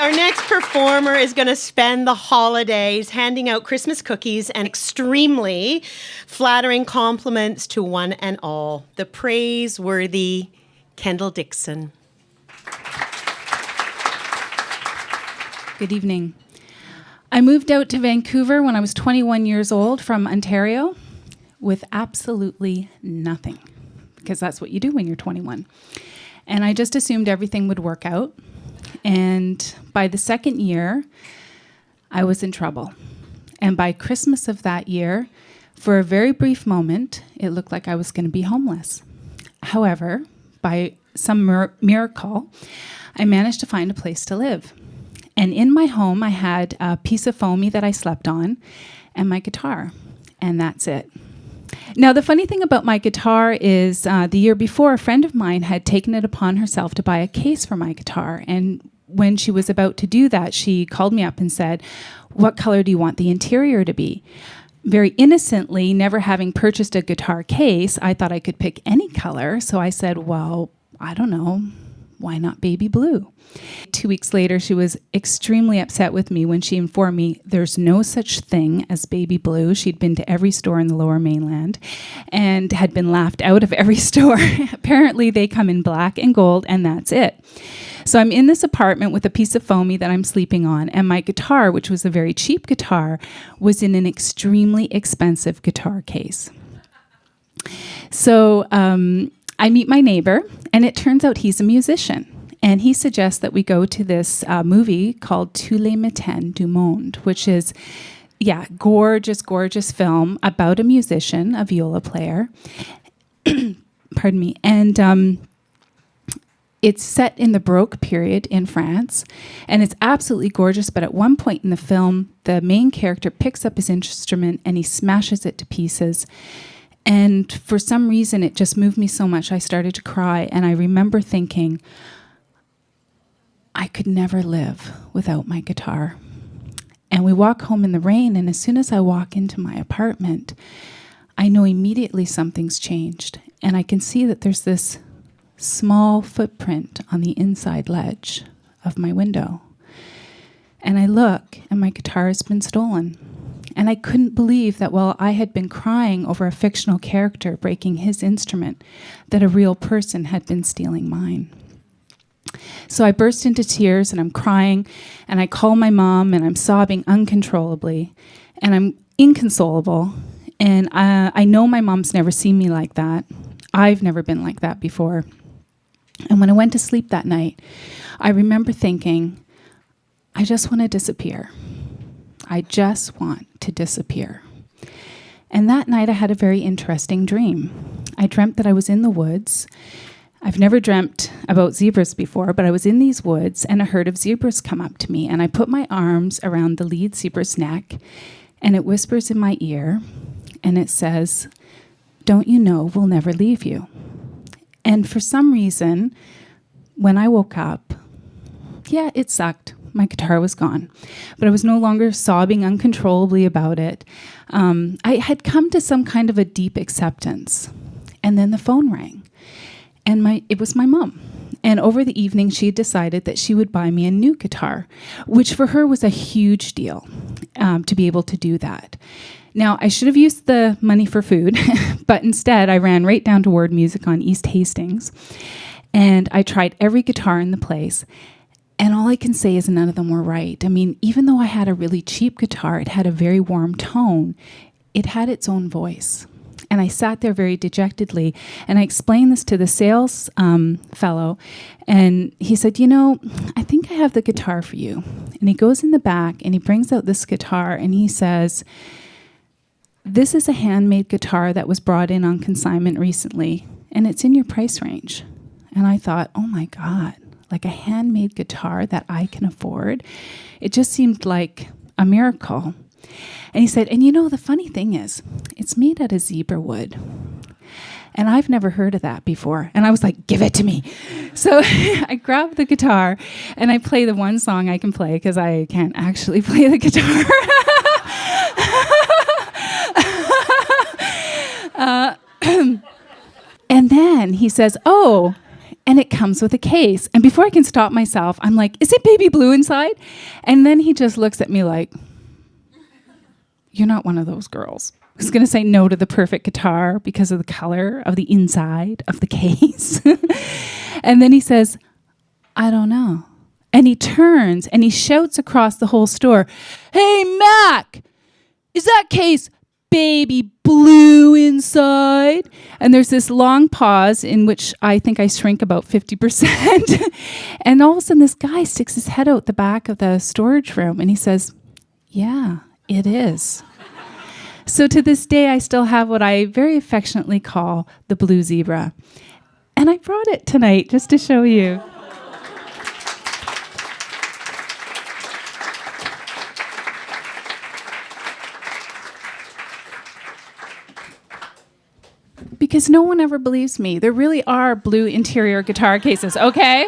Our next performer is going to spend the holidays handing out Christmas cookies and extremely flattering compliments to one and all. The praiseworthy Kendall Dixon. Good evening. I moved out to Vancouver when I was 21 years old from Ontario with absolutely nothing, because that's what you do when you're 21. And I just assumed everything would work out. And by the second year, I was in trouble. And by Christmas of that year, for a very brief moment, it looked like I was going to be homeless. However, by some miracle, I managed to find a place to live. And in my home, I had a piece of foamy that I slept on and my guitar. And that's it. Now, the funny thing about my guitar is the year before, a friend of mine had taken it upon herself to buy a case for my guitar. And when she was about to do that, she called me up and said, "What color do you want the interior to be?" Very innocently, never having purchased a guitar case, I thought I could pick any color. So I said, well, I don't know, why not baby blue? 2 weeks later, she was extremely upset with me when she informed me there's no such thing as baby blue. She'd been to every store in the Lower Mainland and had been laughed out of every store. Apparently, they come in black and gold, and that's it. So I'm in this apartment with a piece of foamy that I'm sleeping on, and my guitar, which was a very cheap guitar, was in an extremely expensive guitar case. So I meet my neighbor, and it turns out he's a musician. And he suggests that we go to this movie called Tous les Matins du Monde, which is, gorgeous, gorgeous film about a musician, a viola player. Pardon me. And it's set in the Baroque period in France. And it's absolutely gorgeous. But at one point in the film, the main character picks up his instrument and he smashes it to pieces. And for some reason, it just moved me so much, I started to cry. And I remember thinking, I could never live without my guitar. And we walk home in the rain, and as soon as I walk into my apartment, I know immediately something's changed. And I can see that there's this small footprint on the inside ledge of my window. And I look, and my guitar has been stolen. And I couldn't believe that while I had been crying over a fictional character breaking his instrument, that a real person had been stealing mine. So I burst into tears and I'm crying and I call my mom and I'm sobbing uncontrollably and I'm inconsolable. And I know my mom's never seen me like that. I've never been like that before. And when I went to sleep that night, I remember thinking, I just want to disappear. I just want to disappear. And that night I had a very interesting dream. I dreamt that I was in the woods. I've never dreamt about zebras before, but I was in these woods and a herd of zebras come up to me and I put my arms around the lead zebra's neck and it whispers in my ear and it says, "Don't you know we'll never leave you?" And for some reason, when I woke up, it sucked. My guitar was gone, but I was no longer sobbing uncontrollably about it. I had come to some kind of a deep acceptance. And then the phone rang. And it was my mom. And over the evening, she had decided that she would buy me a new guitar, which for her was a huge deal to be able to do that. Now, I should have used the money for food, but instead I ran right down to Word Music on East Hastings. And I tried every guitar in the place. And all I can say is none of them were right. I mean, even though I had a really cheap guitar, it had a very warm tone. It had its own voice. And I sat there very dejectedly, and I explained this to the sales fellow, and he said, I think I have the guitar for you. And he goes in the back, and he brings out this guitar, and he says, "This is a handmade guitar that was brought in on consignment recently, and it's in your price range." And I thought, oh my God, like a handmade guitar that I can afford? It just seemed like a miracle. And he said, and the funny thing is, it's made out of zebra wood. And I've never heard of that before. And I was like, give it to me. So I grabbed the guitar and I play the one song I can play because I can't actually play the guitar. And then he says, "Oh, and it comes with a case. And before I can stop myself, I'm like, is it baby blue inside? And then he just looks at me like, you're not one of those girls who's going to say no to the perfect guitar because of the color of the inside of the case. And then he says, I don't know. And he turns and he shouts across the whole store, hey, Mac, is that case baby blue inside? And there's this long pause in which I think I shrink about 50%. And all of a sudden this guy sticks his head out the back of the storage room and he says, yeah, it is. So to this day, I still have what I very affectionately call the blue zebra. And I brought it tonight just to show you. Because no one ever believes me. There really are blue interior guitar cases, okay?